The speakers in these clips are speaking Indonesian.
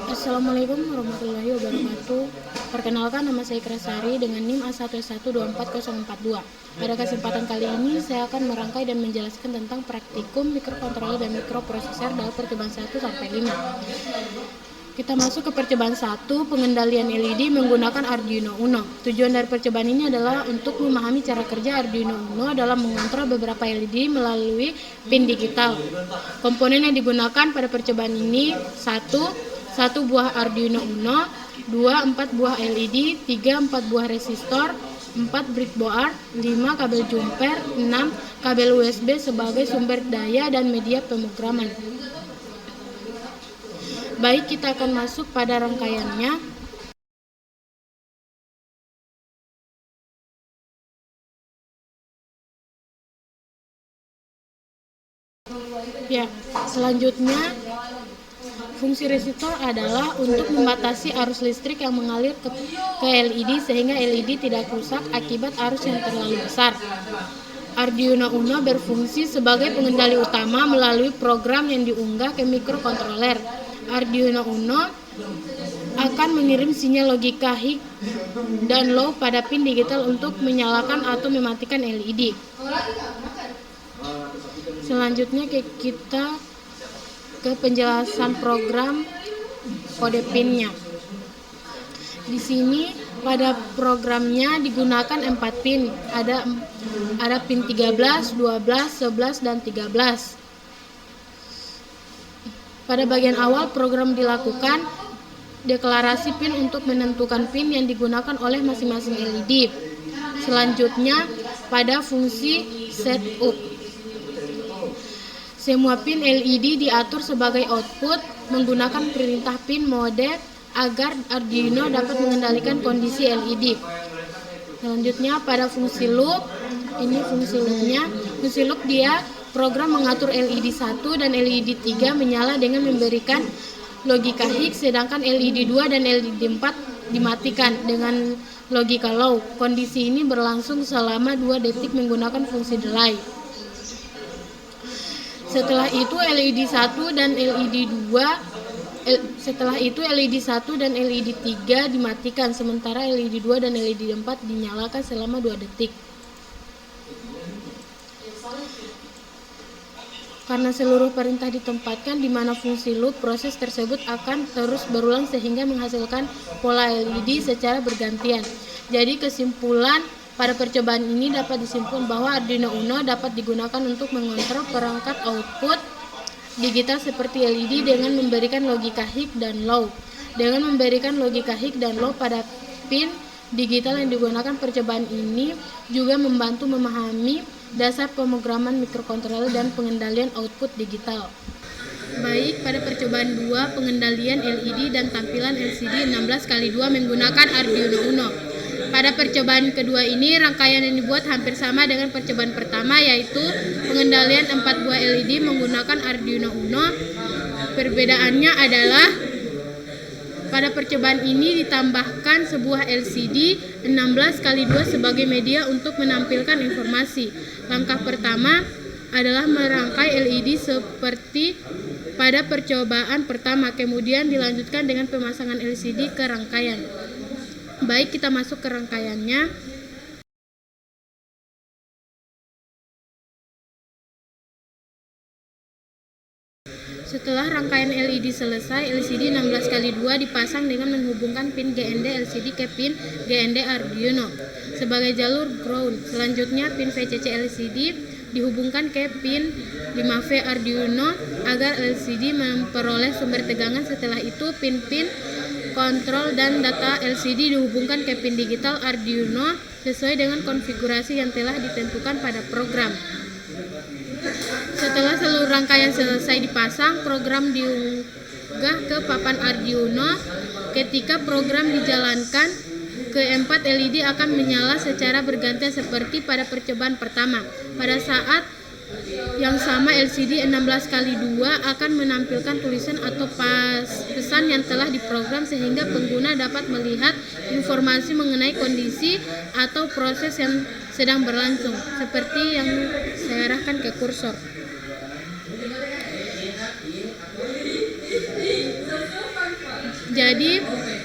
Assalamualaikum warahmatullahi wabarakatuh. Perkenalkan, nama saya Ikrasari dengan NIM A1124042. Pada kesempatan kali ini saya akan merangkai dan menjelaskan tentang praktikum mikrokontroler dan mikroprosesor dalam percobaan 1 sampai 5. Kita masuk ke percobaan 1, pengendalian LED menggunakan Arduino Uno. Tujuan dari percobaan ini adalah untuk memahami cara kerja Arduino Uno dalam mengontrol beberapa LED melalui pin digital. Komponen yang digunakan pada percobaan ini: 1 buah Arduino Uno, 2 4 buah LED, 3 4 buah resistor, 4 breadboard, 5 kabel jumper, 6 kabel USB sebagai sumber daya dan media pemrograman. Baik, kita akan masuk pada rangkaiannya. Ya, selanjutnya fungsi resistor adalah untuk membatasi arus listrik yang mengalir ke LED sehingga LED tidak rusak akibat arus yang terlalu besar. Arduino Uno berfungsi sebagai pengendali utama melalui program yang diunggah ke mikrokontroler. Arduino Uno akan mengirim sinyal logika high dan low pada pin digital untuk menyalakan atau mematikan LED. Selanjutnya kita ke penjelasan program kode pinnya. Di sini pada programnya digunakan 4 pin. Ada pin 13, 12, 11 dan 13. Pada bagian awal program dilakukan deklarasi pin untuk menentukan pin yang digunakan oleh masing-masing LED. Selanjutnya pada fungsi setup. Semua pin LED diatur sebagai output menggunakan perintah pin mode agar Arduino dapat mengendalikan kondisi LED. Selanjutnya pada fungsi loop, ini fungsi loopnya. Fungsi loop dia program mengatur LED 1 dan LED 3 menyala dengan memberikan logika high, sedangkan LED 2 dan LED 4 dimatikan dengan logika low. Kondisi ini berlangsung selama 2 detik menggunakan fungsi delay. Setelah itu LED 1 dan LED 3 dimatikan, sementara LED 2 dan LED 4 dinyalakan selama 2 detik. Karena seluruh perintah ditempatkan di mana fungsi loop, proses tersebut akan terus berulang sehingga menghasilkan pola LED secara bergantian. Jadi kesimpulan pada percobaan ini dapat disimpulkan bahwa Arduino Uno dapat digunakan untuk mengontrol perangkat output digital seperti LED dengan memberikan logika high dan low. Dengan memberikan logika high dan low pada pin digital yang digunakan, percobaan ini juga membantu memahami dasar pemrograman mikrokontroler dan pengendalian output digital. Baik, pada percobaan 2, pengendalian LED dan tampilan LCD 16x2 menggunakan Arduino Uno. Pada percobaan kedua ini, rangkaian yang dibuat hampir sama dengan percobaan pertama, yaitu pengendalian 4 buah LED menggunakan Arduino Uno. Perbedaannya adalah pada percobaan ini ditambahkan sebuah LCD 16x2 sebagai media untuk menampilkan informasi. Langkah pertama adalah merangkai LED seperti pada percobaan pertama, kemudian dilanjutkan dengan pemasangan LCD ke rangkaian. Baik, kita masuk ke rangkaiannya. Setelah rangkaian LED selesai, LCD 16x2 dipasang dengan menghubungkan pin GND LCD ke pin GND Arduino sebagai jalur ground. Selanjutnya pin VCC LCD dihubungkan ke pin 5V Arduino agar LCD memperoleh sumber tegangan. Setelah itu pin-pin kontrol dan data LCD dihubungkan ke pin digital Arduino sesuai dengan konfigurasi yang telah ditentukan pada program. Setelah seluruh rangkaian selesai dipasang, program diunggah ke papan Arduino. Ketika program dijalankan, keempat LED akan menyala secara bergantian seperti pada percobaan pertama. Pada saat yang sama, LCD 16x2 akan menampilkan tulisan atau pesan yang telah diprogram sehingga pengguna dapat melihat informasi mengenai kondisi atau proses yang sedang berlangsung, seperti yang saya arahkan ke kursor. Jadi,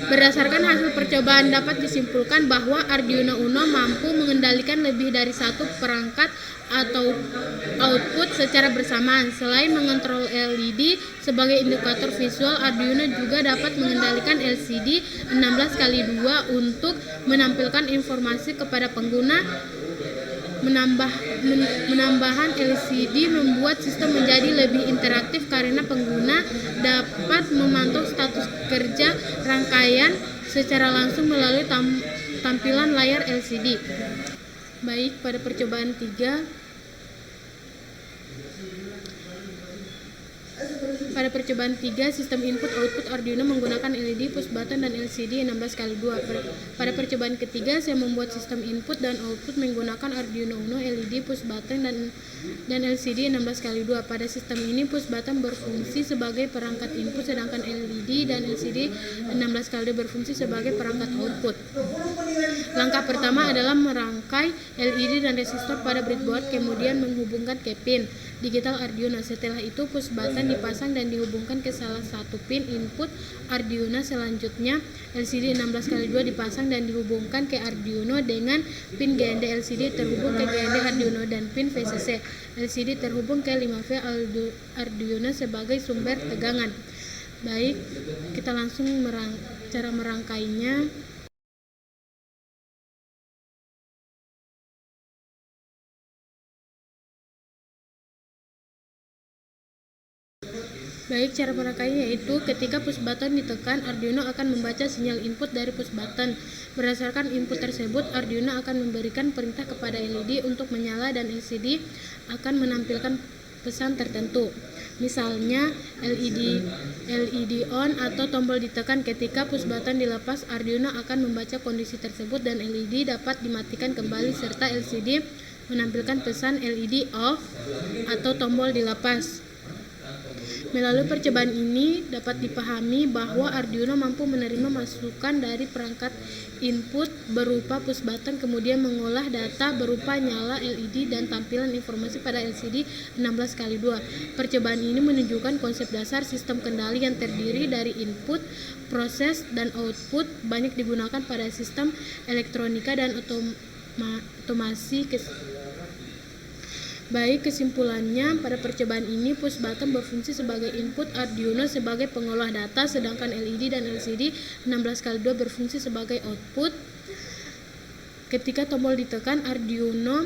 berdasarkan hasil percobaan dapat disimpulkan bahwa Arduino Uno mampu mengendalikan lebih dari satu perangkat atau output secara bersamaan. Selain mengontrol LED sebagai indikator visual, Arduino juga dapat mengendalikan LCD 16x2 untuk menampilkan informasi kepada pengguna. Menambahan LCD membuat sistem menjadi lebih interaktif karena pengguna dapat memantau status kerja rangkaian secara langsung melalui tampilan layar LCD. Baik, pada percobaan 3, sistem input-output Arduino menggunakan LED, push button, dan LCD 16x2. Pada percobaan ketiga, saya membuat sistem input dan output menggunakan Arduino Uno, LED, push button, dan LCD 16x2. Pada sistem ini, push button berfungsi sebagai perangkat input, sedangkan LED dan LCD 16x2 berfungsi sebagai perangkat output. Langkah pertama adalah merangkai LED dan resistor pada breadboard, kemudian menghubungkan ke pin digital Arduino. Setelah itu, push button dipasang dan dihubungkan ke salah satu pin input Arduino. Selanjutnya, LCD 16x2 dipasang dan dihubungkan ke Arduino dengan pin GND. LCD terhubung ke GND Arduino dan pin VCC. LCD terhubung ke 5V Arduino sebagai sumber tegangan. Baik, kita langsung cara merangkainya. Baik, cara merangkainya yaitu ketika push button ditekan, Arduino akan membaca sinyal input dari push button. Berdasarkan input tersebut, Arduino akan memberikan perintah kepada LED untuk menyala dan LCD akan menampilkan pesan tertentu. Misalnya LED on atau tombol ditekan. Ketika push button dilepas, Arduino akan membaca kondisi tersebut dan LED dapat dimatikan kembali serta LCD menampilkan pesan LED off atau tombol dilepas. Melalui percobaan ini dapat dipahami bahwa Arduino mampu menerima masukan dari perangkat input berupa push button, kemudian mengolah data berupa nyala LED dan tampilan informasi pada LCD 16x2. Percobaan ini menunjukkan konsep dasar sistem kendali yang terdiri dari input, proses, dan output banyak digunakan pada sistem elektronika dan otomasi. Baik, kesimpulannya, pada percobaan ini push button berfungsi sebagai input, Arduino sebagai pengolah data, sedangkan LED dan LCD 16x2 berfungsi sebagai output. Ketika tombol ditekan, Arduino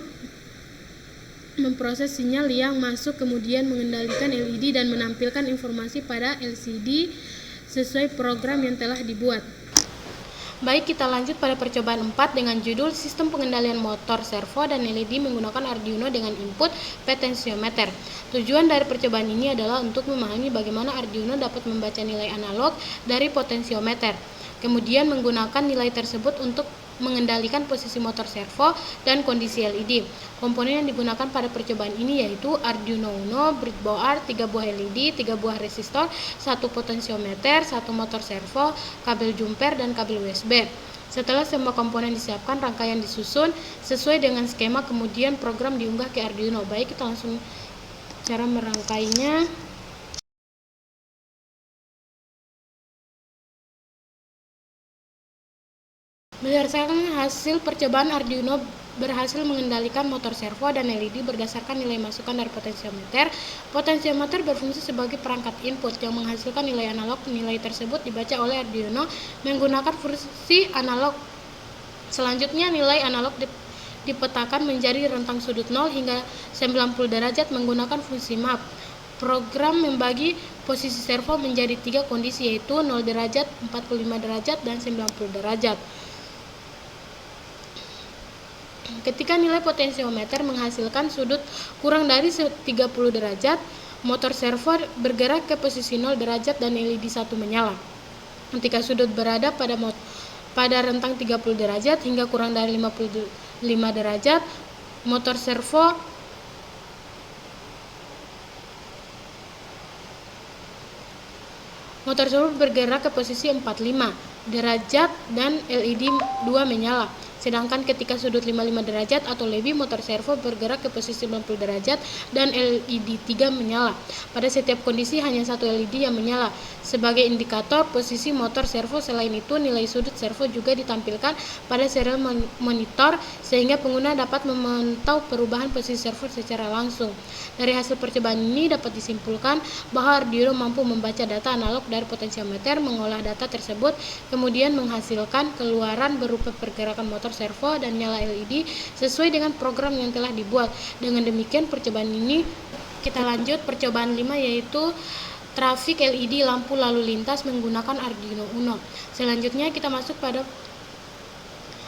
memproses sinyal yang masuk, kemudian mengendalikan LED dan menampilkan informasi pada LCD sesuai program yang telah dibuat. Baik, kita lanjut pada percobaan 4 dengan judul Sistem Pengendalian Motor Servo dan LED menggunakan Arduino dengan input potensiometer. Tujuan dari percobaan ini adalah untuk memahami bagaimana Arduino dapat membaca nilai analog dari potensiometer, kemudian menggunakan nilai tersebut untuk mengendalikan posisi motor servo dan kondisi LED. Komponen yang digunakan pada percobaan ini yaitu Arduino Uno, breadboard, 3 buah LED, 3 buah resistor, 1 potensiometer, 1 motor servo, kabel jumper, dan kabel USB. Setelah semua komponen disiapkan, rangkaian disusun sesuai dengan skema, kemudian program diunggah ke Arduino. Baik, kita langsung cara merangkainya. Berdasarkan hasil percobaan, Arduino berhasil mengendalikan motor servo dan LED berdasarkan nilai masukan dari potensiometer. Potensiometer berfungsi sebagai perangkat input yang menghasilkan nilai analog. Nilai tersebut dibaca oleh Arduino menggunakan fungsi analog. Selanjutnya, nilai analog dipetakan menjadi rentang sudut 0 hingga 90 derajat menggunakan fungsi map. Program membagi posisi servo menjadi 3 kondisi, yaitu 0 derajat, 45 derajat, dan 90 derajat. Ketika nilai potensiometer menghasilkan sudut kurang dari 30 derajat, motor servo bergerak ke posisi 0 derajat dan LED 1 menyala. Ketika sudut berada pada rentang 30 derajat hingga kurang dari 55 derajat, motor servo bergerak ke posisi 45. derajat dan LED 2 menyala. Sedangkan ketika sudut 55 derajat atau lebih, motor servo bergerak ke posisi 90 derajat dan LED 3 menyala. Pada setiap kondisi hanya satu LED yang menyala sebagai indikator posisi motor servo. Selain itu, nilai sudut servo juga ditampilkan pada serial monitor sehingga pengguna dapat memantau perubahan posisi servo secara langsung. Dari hasil percobaan ini dapat disimpulkan bahwa Arduino mampu membaca data analog dari potensiometer, mengolah data tersebut, kemudian menghasilkan keluaran berupa pergerakan motor servo dan nyala LED sesuai dengan program yang telah dibuat. Dengan demikian percobaan ini kita lanjut percobaan 5, yaitu trafik LED lampu lalu lintas menggunakan Arduino Uno. Selanjutnya kita masuk pada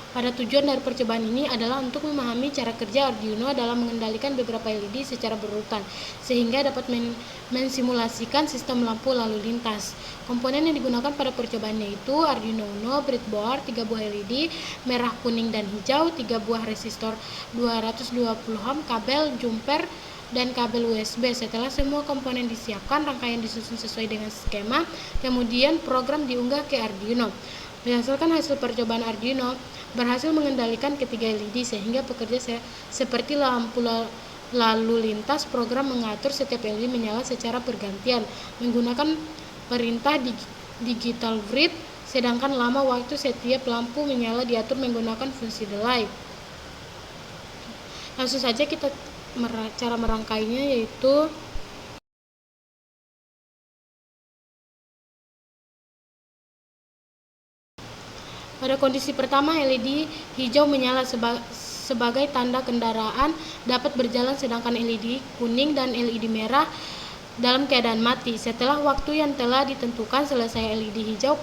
tujuan dari percobaan ini adalah untuk memahami cara kerja Arduino dalam mengendalikan beberapa LED secara berurutan, sehingga dapat mensimulasikan sistem lampu lalu lintas. Komponen yang digunakan pada percobaan yaitu Arduino Uno, breadboard, 3 buah LED, merah, kuning, dan hijau, 3 buah resistor 220 ohm, kabel jumper, dan kabel USB. Setelah semua komponen disiapkan, rangkaian disusun sesuai dengan skema, kemudian program diunggah ke Arduino. Berdasarkan hasil percobaan, Arduino berhasil mengendalikan ketiga LED sehingga bekerja seperti lampu lalu lintas. Program mengatur setiap LED menyala secara bergantian menggunakan perintah digital grid, sedangkan lama waktu setiap lampu menyala diatur menggunakan fungsi delay. Langsung saja kita cara merangkainya, yaitu pada kondisi pertama, LED hijau menyala sebagai tanda kendaraan dapat berjalan, sedangkan LED kuning dan LED merah dalam keadaan mati. Setelah waktu yang telah ditentukan selesai, LED hijau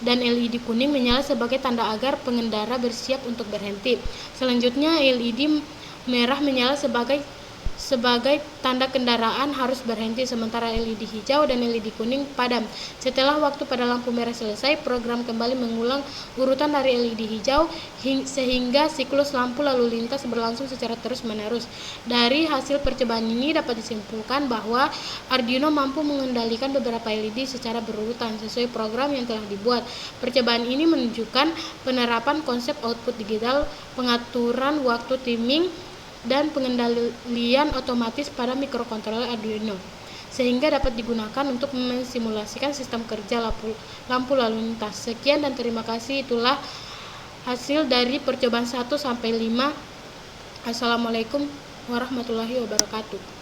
dan LED kuning menyala sebagai tanda agar pengendara bersiap untuk berhenti. Selanjutnya, LED merah menyala sebagai tanda kendaraan harus berhenti, sementara LED hijau dan LED kuning padam. Setelah waktu pada lampu merah selesai, program kembali mengulang urutan dari LED hijau sehingga siklus lampu lalu lintas berlangsung secara terus-menerus. Dari hasil percobaan ini dapat disimpulkan bahwa Arduino mampu mengendalikan beberapa LED secara berurutan sesuai program yang telah dibuat. Percobaan ini menunjukkan penerapan konsep output digital, pengaturan waktu timing, dan pengendalian otomatis pada mikrokontroler Arduino, sehingga dapat digunakan untuk mensimulasikan sistem kerja lampu lalu lintas. Sekian dan terima kasih. Itulah hasil dari percobaan 1 sampai 5. Assalamualaikum warahmatullahi wabarakatuh.